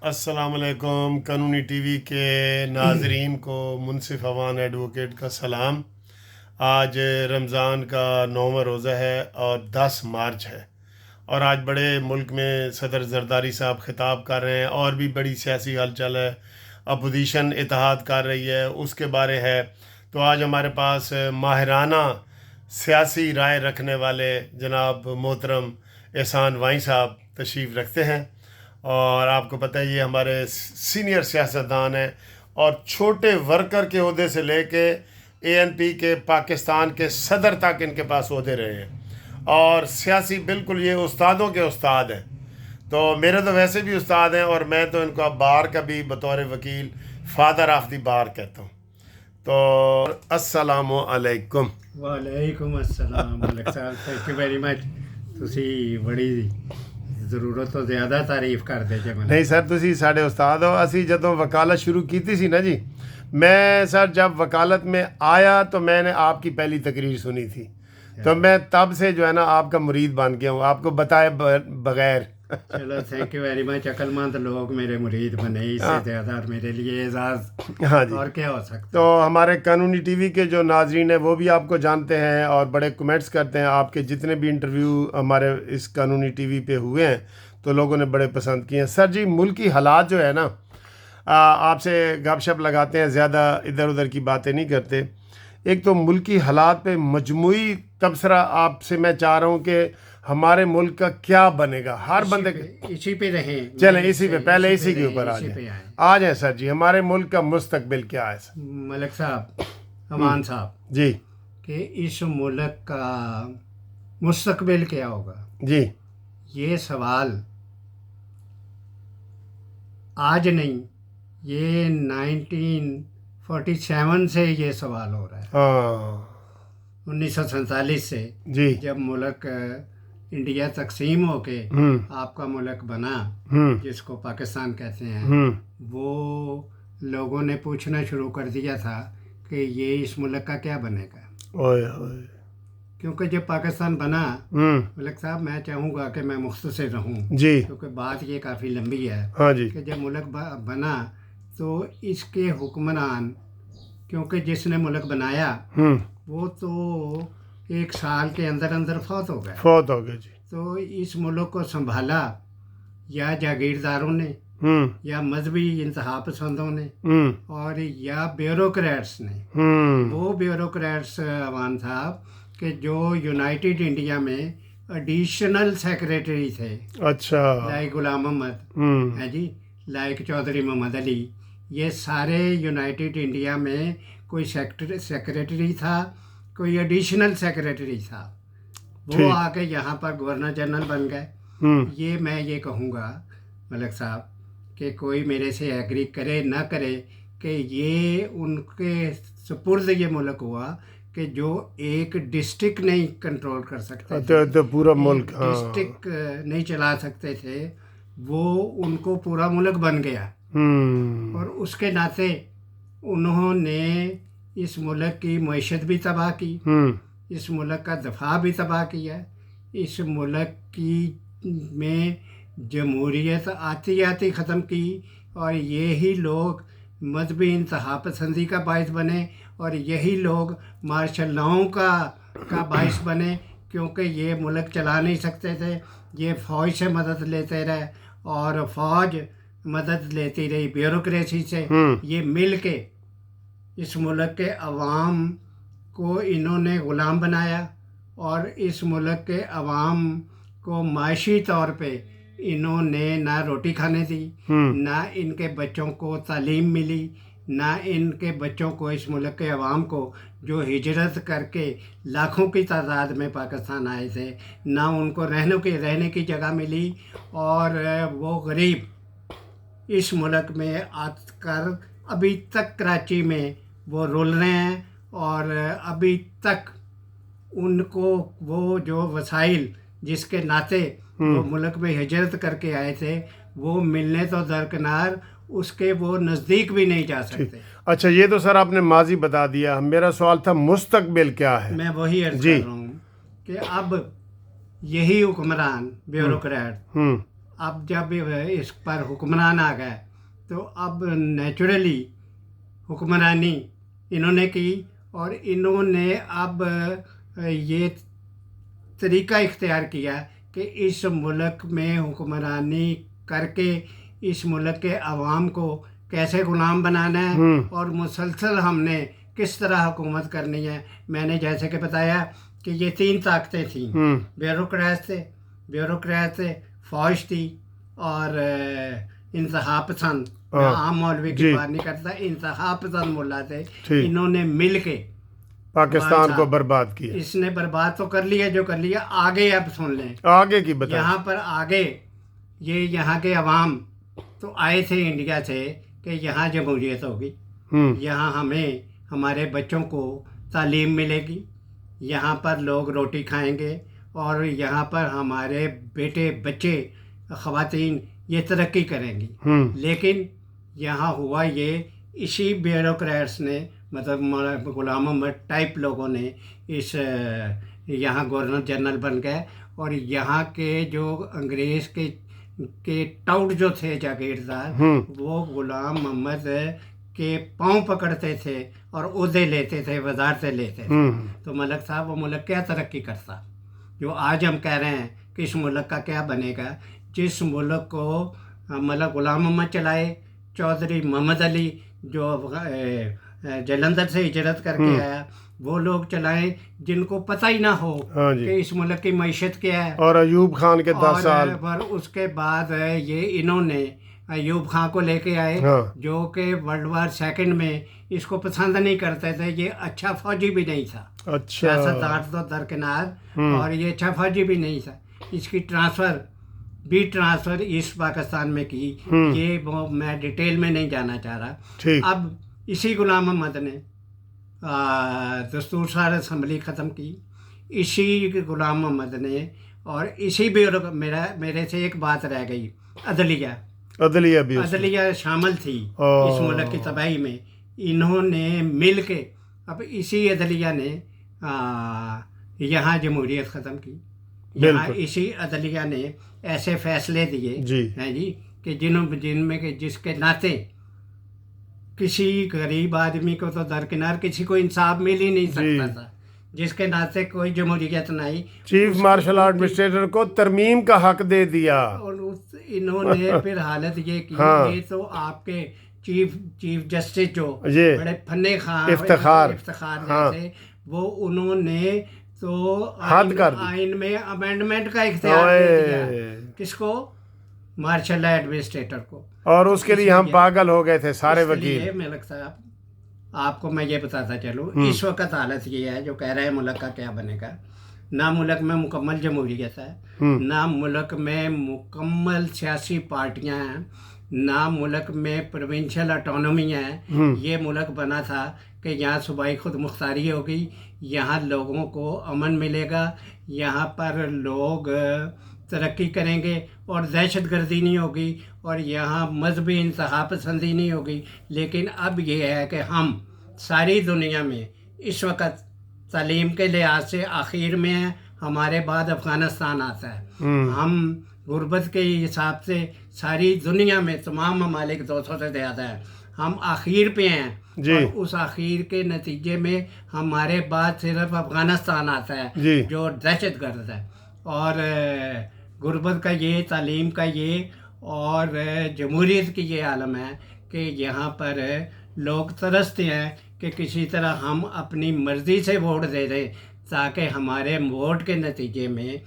السلام علیکم. قانونی ٹی وی کے ناظرین کو منصف اوان ایڈوکیٹ کا سلام. آج رمضان کا 9واں روزہ ہے اور 10 مارچ ہے، اور آج بڑے ملک میں صدر زرداری صاحب خطاب کر رہے ہیں، اور بھی بڑی سیاسی ہلچل ہے، اپوزیشن اتحاد کر رہی ہے، اس کے بارے ہے. تو آج ہمارے پاس ماہرانہ سیاسی رائے رکھنے والے جناب محترم احسان وائیں صاحب تشریف رکھتے ہیں، اور آپ کو پتہ ہے یہ ہمارے سینئر سیاستدان ہیں، اور چھوٹے ورکر کے عہدے سے لے کے اے این پی کے پاکستان کے صدر تک ان کے پاس عہدے رہے ہیں، اور سیاسی بالکل یہ استادوں کے استاد ہیں. تو میرے تو ویسے بھی استاد ہیں، اور میں تو ان کو اب بار کا بھی بطور وکیل فادر آف دی بار کہتا ہوں. تو السلام علیکم. وعلیکم السلام ملک صاحب، تھینک یو ویری مچ. تسی بڑی ضرورت تو زیادہ تعریف کرتے جے. نہیں سر، تسی ساڈے استاد ہو. اسی جدوں وکالت شروع کیتی سی نا جی، میں سر جب وکالت میں آیا تو میں نے آپ کی پہلی تقریر سنی تھی، تو میں تب سے جو ہے نا آپ کا مرید بن گیا ہوں، آپ کو بتائے بغیر. چلو تھینک یو ویری مچ. عقل مند لوگ میرے مرید بنے، اس سے زیادہ میرے لیے اعزاز ہاں جی. اور کیا ہو سکتا. تو ہمارے قانونی ٹی وی کے جو ناظرین ہیں وہ بھی آپ کو جانتے ہیں اور بڑے کمنٹس کرتے ہیں. آپ کے جتنے بھی انٹرویو ہمارے اس قانونی ٹی وی پہ ہوئے ہیں تو لوگوں نے بڑے پسند کیے ہیں. سر جی، ملکی حالات جو ہے نا، آپ سے گپ شپ لگاتے ہیں، زیادہ ادھر ادھر کی باتیں نہیں کرتے. ایک تو ملکی حالات پہ مجموعی تبصرہ آپ سے میں چاہ رہا ہوں کہ ہمارے ملک کا کیا بنے گا. ہر بندے اسی پہ رہیں. چلیں اسی پہ، پہلے اسی کے اوپر آ جائیں. سر جی، ہمارے ملک کا مستقبل کیا ہے سر؟ ملک صاحب، امان صاحب جی کہ اس ملک کا مستقبل کیا ہوگا، جی یہ سوال آج نہیں، یہ 1947 سے یہ سوال ہو رہا ہے. ہاں 1947 سے جی جب ملک انڈیا تقسیم ہو کے آپ کا ملک بنا، جس کو پاکستان کہتے ہیں، وہ لوگوں نے پوچھنا شروع کر دیا تھا کہ یہ اس ملک کا کیا بنے گا. کیونکہ جب پاکستان بنا، ملک صاحب میں چاہوں گا کہ میں مختصر رہوں جی کیونکہ بات یہ کافی لمبی ہے. ہاں جی کہ جب ملک بنا تو اس کے حکمران، کیونکہ جس نے ملک بنایا وہ تو 1 سال کے اندر اندر فوت ہو گئے جی. تو اس ملک کو سنبھالا یا جاگیرداروں نے، یا مذہبی انتہا پسندوں نے، اور یا بیوروکریٹس نے. وہ بیوروکریٹس عوام صاحب کہ جو یونائٹڈ انڈیا میں ایڈیشنل سیکریٹری تھے، اچھا، لائک غلام محمد ہے جی، لائک چودھری محمد علی، یہ سارے یونائٹڈ انڈیا میں کوئی سیکریٹری تھا، کوئی ایڈیشنل سیکریٹری تھا. وہ آ کے یہاں پر گورنر جنرل بن گئے. یہ میں یہ کہوں گا ملک صاحب کہ کوئی میرے سے ایگری کرے نہ کرے کہ یہ ان کے سپرد یہ ملک ہوا کہ جو ایک ڈسٹرکٹ نہیں کنٹرول کر سکتے تھے، تو پورا ملک ڈسٹرکٹ نہیں چلا سکتے تھے، وہ ان کو پورا ملک بن گیا. اور اس کے ناطے انہوں نے اس ملک کی معیشت بھی تباہ کی، اس ملک کا دفاع بھی تباہ کیا، اس ملک کی میں جمہوریت آتی ختم کی، اور یہی لوگ مذہبی انتہا پسندی کا باعث بنے، اور یہی لوگ مارشل لاؤں کا باعث بنے، کیونکہ یہ ملک چلا نہیں سکتے تھے. یہ فوج سے مدد لیتے رہے، اور فوج مدد لیتی رہی بیوروکریسی سے. یہ مل کے اس ملک کے عوام کو انہوں نے غلام بنایا، اور اس ملک کے عوام کو معاشی طور پہ انہوں نے نہ روٹی کھانے دی، نہ ان کے بچوں کو تعلیم ملی، نہ ان کے بچوں کو، اس ملک کے عوام کو جو ہجرت کر کے لاکھوں کی تعداد میں پاکستان آئے تھے، نہ ان کو رہنے کی جگہ ملی. اور وہ غریب اس ملک میں آ کر ابھی تک کراچی میں وہ رول رہے ہیں، اور ابھی تک ان کو وہ جو وسائل جس کے ناطے وہ ملک میں ہجرت کر کے آئے تھے وہ ملنے تو درکنار، اس کے وہ نزدیک بھی نہیں جا سکتے. اچھا، یہ تو سر آپ نے ماضی بتا دیا. میرا سوال تھا مستقبل کیا ہے. میں وہی عرض کر رہا ہوں کہ اب یہی حکمران بیوروکریٹ اب جب اس پر حکمران آ گئے تو اب نیچرلی حکمرانی انہوں نے کی، اور انہوں نے اب یہ طریقہ اختیار کیا کہ اس ملک میں حکمرانی کر کے اس ملک کے عوام کو کیسے غلام بنانا ہے اور مسلسل ہم نے کس طرح حکومت کرنی ہے۔ میں نے جیسے کہ بتایا کہ یہ 3 طاقتیں تھیں، بیوروکریٹ تھے، فوج تھی، اور انتہا پسند، عام مولوی کی بات نہیں کرتا، انتہا پسند ملا تھے۔ انہوں نے مل کے پاکستان کو برباد کیا۔ اس نے برباد تو کر لیا جو کر لیا، آگے اب سن لیں آگے کی بتائیں۔ یہاں پر آگے یہ یہاں کے عوام تو آئے تھے انڈیا سے کہ یہاں جمہوریت ہوگی، یہاں ہمیں ہمارے بچوں کو تعلیم ملے گی، یہاں پر لوگ روٹی کھائیں گے، اور یہاں پر ہمارے بیٹے بچے خواتین یہ ترقی کریں گی۔ لیکن یہاں ہوا یہ، اسی بیوروکریٹس نے، مطلب غلام محمد ٹائپ لوگوں نے اس یہاں گورنر جنرل بن گئے، اور یہاں کے جو انگریز کے ٹاؤٹ جو تھے جاگیردار، وہ غلام محمد کے پاؤں پکڑتے تھے اور عہدے لیتے تھے، وزارتیں لیتے تھے۔ تو ملک صاحب وہ ملک کیا ترقی کرتا؟ جو آج ہم کہہ رہے ہیں کہ اس ملک کا کیا بنے گا، جس ملک کو مطلب غلام محمد چلائے، چودھری محمد علی جو جلندھر سے ہجرت کر کے آیا، وہ لوگ چلائیں جن کو پتہ ہی نہ ہو کہ اس ملک کی معیشت کیا ہے۔ اور ایوب خان کے 10 سال، اور اس کے بعد یہ انہوں نے ایوب خان کو لے کے آئے، جو کہ ورلڈ وار 2 میں اس کو پسند نہیں کرتے تھے۔ یہ اچھا فوجی بھی نہیں تھا، سیاستدار تو درکنار، اور یہ اچھا فوجی بھی نہیں تھا۔ اس کی ٹرانسفر ایسٹ پاکستان میں کی، یہ وہ میں ڈیٹیل میں نہیں جانا چاہ رہا۔ اب اسی غلام محمد نے دستور ساز اسمبلی ختم کی، اسی غلام محمد نے، اور اسی میرے سے ایک بات رہ گئی، عدلیہ شامل تھی اس ملک کی تباہی میں۔ انہوں نے مل کے اب اسی عدلیہ نے یہاں جمہوریت ختم کی، یہاں اسی عدلیہ نے ایسے فیصلے دیے ہیں جی کہ جن میں کہ جس کے ناطے کسی غریب آدمی کو تو درکنار کسی کو انصاف مل ہی نہیں سکتا تھا، جس کے ناطے کوئی جمہوریت نہیں۔ چیف مارشل ایڈمنسٹریٹر کو ترمیم کا حق دے دیا، اور انہوں نے پھر حالت یہ کی، یہ تو آپ کے چیف جسٹس جو بڑے فنے خان افتخار تھے، وہ انہوں نے تو آئین میں امینڈمنٹ کا اختیار دے دیا، کس کو؟ مارشل ایڈمنسٹریٹر کو۔ اور اس کے لیے ہم پاگل ہو گئے تھے سارے وکیل۔ ملک صاحب آپ کو میں یہ بتاتا چلوں، اس وقت حالت یہ ہے جو کہہ رہے ہیں ملک کا کیا بنے گا، نہ ملک میں مکمل جمہوریت ہے، نہ ملک میں مکمل سیاسی پارٹیاں ہیں، نہ ملک میں پروونشل اٹانومی ہے۔ یہ ملک بنا تھا کہ یہاں صوبائی خود مختاری ہوگی، یہاں لوگوں کو امن ملے گا، یہاں پر لوگ ترقی کریں گے اور دہشت گردی نہیں ہوگی، اور یہاں مذہبی انتہا پسندی نہیں ہوگی۔ لیکن اب یہ ہے کہ ہم ساری دنیا میں اس وقت تعلیم کے لحاظ سے آخر میں ہیں، ہمارے بعد افغانستان آتا ہے۔ ہم غربت کے حساب سے ساری دنیا میں تمام ممالک 200 سے زیادہ ہیں، ہم آخر پہ ہیں، اور اس آخر کے نتیجے میں ہمارے بعد صرف افغانستان آتا ہے جو دہشت گرد ہے۔ اور غربت کا یہ، تعلیم کا یہ، اور جمہوریت کی یہ عالم ہے کہ یہاں پر لوگ ترستے ہیں کہ کسی طرح ہم اپنی مرضی سے ووٹ دے دیں، تاکہ ہمارے ووٹ کے نتیجے میں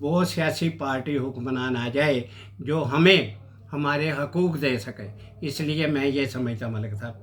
وہ سیاسی پارٹی حکمران آ جائے جو ہمیں ہمارے حقوق دے سکے۔ اس لیے میں یہ سمجھتا ملک صاحب،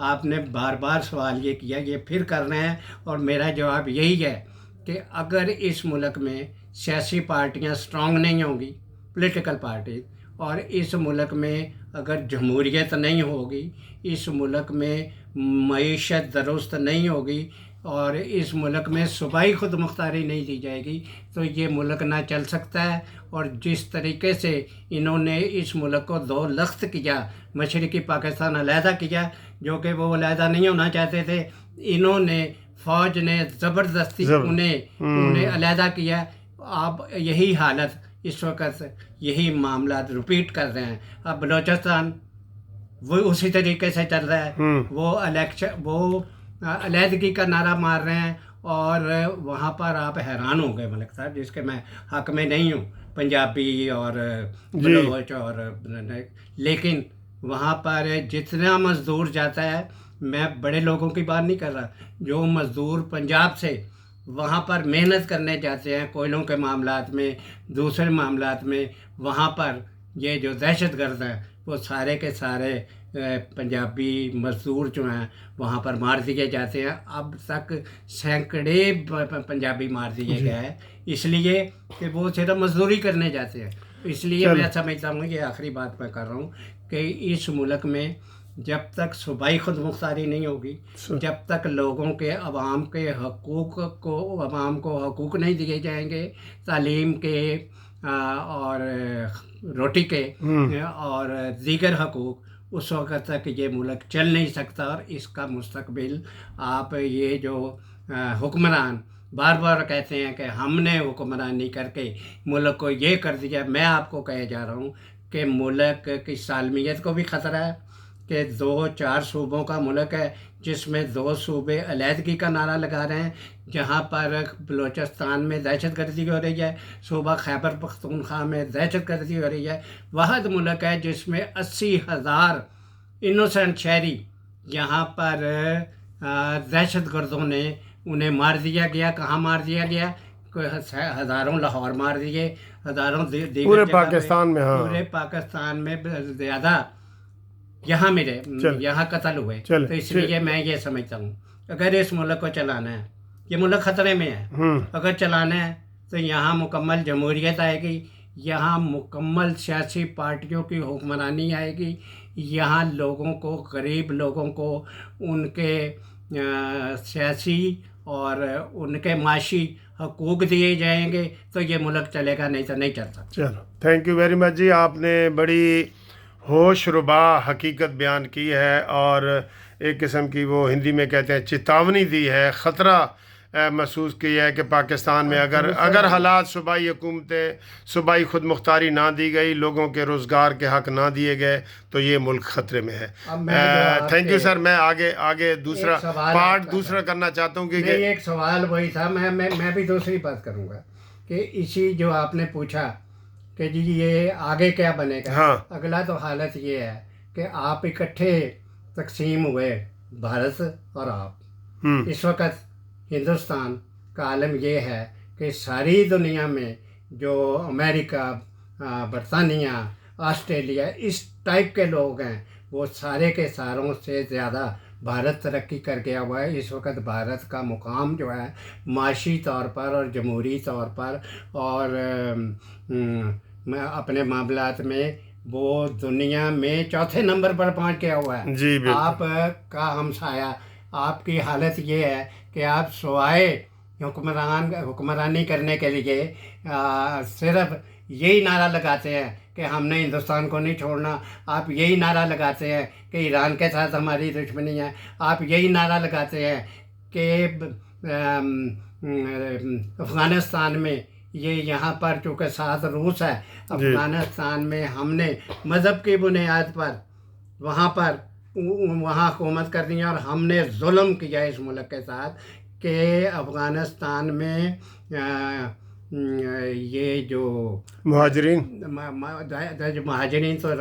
آپ نے بار بار سوال یہ کیا، یہ پھر کر رہے ہیں، اور میرا جواب یہی ہے کہ اگر اس ملک میں سیاسی پارٹیاں سٹرانگ نہیں ہوں گی، پولیٹیکل پارٹی، اور اس ملک میں اگر جمہوریت نہیں ہوگی، اس ملک میں معیشت درست نہیں ہوگی، اور اس ملک میں صوبائی خود مختاری نہیں دی جائے گی، تو یہ ملک نہ چل سکتا ہے۔ اور جس طریقے سے انہوں نے اس ملک کو 2 لخت کیا، مشرقی پاکستان علیحدہ کیا، جو کہ وہ علیحدہ نہیں ہونا چاہتے تھے، انہوں نے فوج نے زبردستی انہیں علیحدہ کیا۔ اب یہی حالت اس وقت یہی معاملات رپیٹ کر رہے ہیں. اب بلوچستان وہ اسی طریقے سے چل رہا ہے. وہ علیحدگی کا نعرہ مار رہے ہیں اور وہاں پر آپ حیران ہوں گے ملک صاحب، جس کے میں حق میں نہیں ہوں، پنجابی اور بلوچ اور لیکن وہاں پر جتنا مزدور جاتا ہے، میں بڑے لوگوں کی بات نہیں کر رہا، جو مزدور پنجاب سے وہاں پر محنت کرنے جاتے ہیں کوئلوں کے معاملات میں، دوسرے معاملات میں، وہاں پر یہ جو دہشت گرد ہیں وہ سارے کے سارے پنجابی مزدور جو ہیں وہاں پر مار دیے جاتے ہیں. اب تک سینکڑے پنجابی مار دیے گئے ہیں، اس لیے کہ وہ صرف مزدوری کرنے جاتے ہیں. اس لیے میں سمجھتا ہوں، یہ آخری بات میں کر رہا ہوں، کہ اس ملک میں جب تک صوبائی خود مختاری نہیں ہوگی، جب تک لوگوں کے عوام کے حقوق کو عوام کو حقوق نہیں دیے جائیں گے، تعلیم کے اور روٹی کے اور دیگر حقوق، اس وقت تک یہ ملک چل نہیں سکتا. اور اس کا مستقبل آپ یہ جو حکمران بار بار کہتے ہیں کہ ہم نے حکمرانی کر کے ملک کو یہ کر دیا، میں آپ کو کہے جا رہا ہوں کہ ملک کی سالمیت کو بھی خطرہ ہے، کہ 2-4 صوبوں کا ملک ہے جس میں 2 صوبے علیحدگی کا نعرہ لگا رہے ہیں، جہاں پر بلوچستان میں دہشت گردی ہو رہی ہے، صوبہ خیبر پختونخوا میں دہشت گردی ہو رہی ہے. واحد ملک ہے جس میں 80,000 انوسنٹ شہری یہاں پر دہشت گردوں نے انہیں مار دیا گیا. کہاں مار دیا گیا؟ ہزاروں لاہور مار دیے، ہزاروں دیگر پورے جگہ پاکستان میں. ہاں، پورے پاکستان میں زیادہ یہاں ملے، یہاں قتل ہوئے. تو اس لیے میں یہ سمجھتا ہوں اگر اس ملک کو چلانا ہے، یہ ملک خطرے میں ہے، اگر چلانا ہے تو یہاں مکمل جمہوریت آئے گی، یہاں مکمل سیاسی پارٹیوں کی حکمرانی آئے گی، یہاں لوگوں کو، غریب لوگوں کو ان کے سیاسی اور ان کے معاشی حقوق دیے جائیں گے تو یہ ملک چلے گا، نہیں تو نہیں چلتا. چلو، تھینک یو ویری مچ جی. آپ نے بڑی ہوش ربا حقیقت بیان کی ہے اور ایک قسم کی وہ ہندی میں کہتے ہیں چیتاونی دی ہے، خطرہ محسوس کیا ہے کہ پاکستان میں اگر حالات صوبائی حکومتیں، صوبائی خود مختاری نہ دی گئی، لوگوں کے روزگار کے حق نہ دیے گئے تو یہ ملک خطرے میں ہے. Thank you sir. میں آگے دوسرا پارٹ کرنا چاہتا ہوں کہ ایک سوال وہی تھا، میں بھی دوسری بات کروں گا کہ اسی جو آپ نے پوچھا کہ جی یہ آگے کیا بنے گا. ہاں، اگلا تو حالت یہ ہے کہ آپ اکٹھے تقسیم ہوئے، بھارت اور آپ. اس وقت ہندوستان کا عالم یہ ہے کہ ساری دنیا میں جو امریکہ، برطانیہ، آسٹریلیا اس ٹائپ کے لوگ ہیں، وہ سارے کے ساروں سے زیادہ بھارت ترقی کر گیا ہوا ہے. اس وقت بھارت کا مقام جو ہے معاشی طور پر اور جمہوری طور پر اور اپنے معاملات میں وہ دنیا میں 4تھے نمبر پر پہنچ گیا ہوا ہے. جی بالکل. آپ کا ہمسایہ، آپ کی حالت یہ ہے کہ آپ سوائے حکمرانی کرنے کے لیے صرف یہی نعرہ لگاتے ہیں کہ ہم نے ہندوستان کو نہیں چھوڑنا. آپ یہی نعرہ لگاتے ہیں کہ ایران کے ساتھ ہماری دشمنی ہے. آپ یہی نعرہ لگاتے ہیں کہ افغانستان میں یہاں پر چونکہ ساتھ روس ہے، افغانستان میں ہم نے مذہب کی بنیاد پر وہاں حکومت کر دی ہے اور ہم نے ظلم کیا اس ملک کے ساتھ کہ افغانستان میں یہ جو مہاجرین تو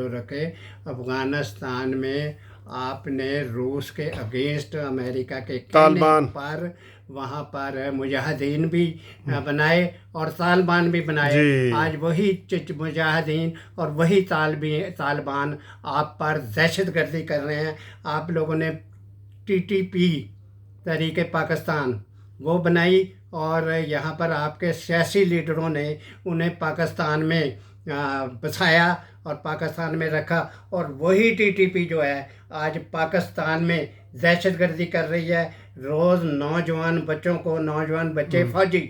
رکھے افغانستان میں آپ نے روس کے اگینسٹ امریکہ کے طالبان پر وہاں پر مجاہدین بھی بنائے اور طالبان بھی بنائے. آج وہی مجاہدین اور وہی طالبان آپ پر دہشت گردی کر رہے ہیں. آپ لوگوں نے TTP تحریک پاکستان وہ بنائی اور یہاں پر آپ کے سیاسی لیڈروں نے انہیں پاکستان میں بسایا اور پاکستان میں رکھا. اور وہی TTP جو ہے آج پاکستان میں دہشت گردی کر رہی ہے. روز نوجوان بچے فوجی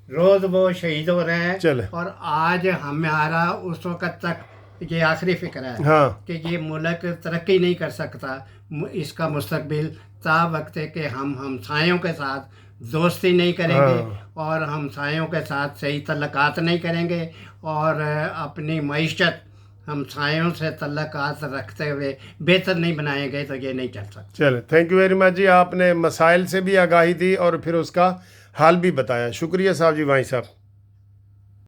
روز وہ شہید ہو رہے ہیں. اور آج ہمارا اس وقت تک یہ آخری فکر ہے کہ یہ ملک ترقی نہیں کر سکتا. اس کا مستقبل تا وقت ہے کہ ہم ہمسایوں کے ساتھ دوستی نہیں کریں گے اور ہمسایوں کے ساتھ صحیح تعلقات نہیں کریں گے اور اپنی معیشت ہمسایوں سے تعلقات رکھتے ہوئے بہتر نہیں بنائیں گے تو یہ نہیں چل سکتا. چلے تھینک یو ویری مچ جی. آپ نے مسائل سے بھی آگاہی دی اور پھر اس کا حل بھی بتایا. شکریہ صاحب جی. وائیں صاحب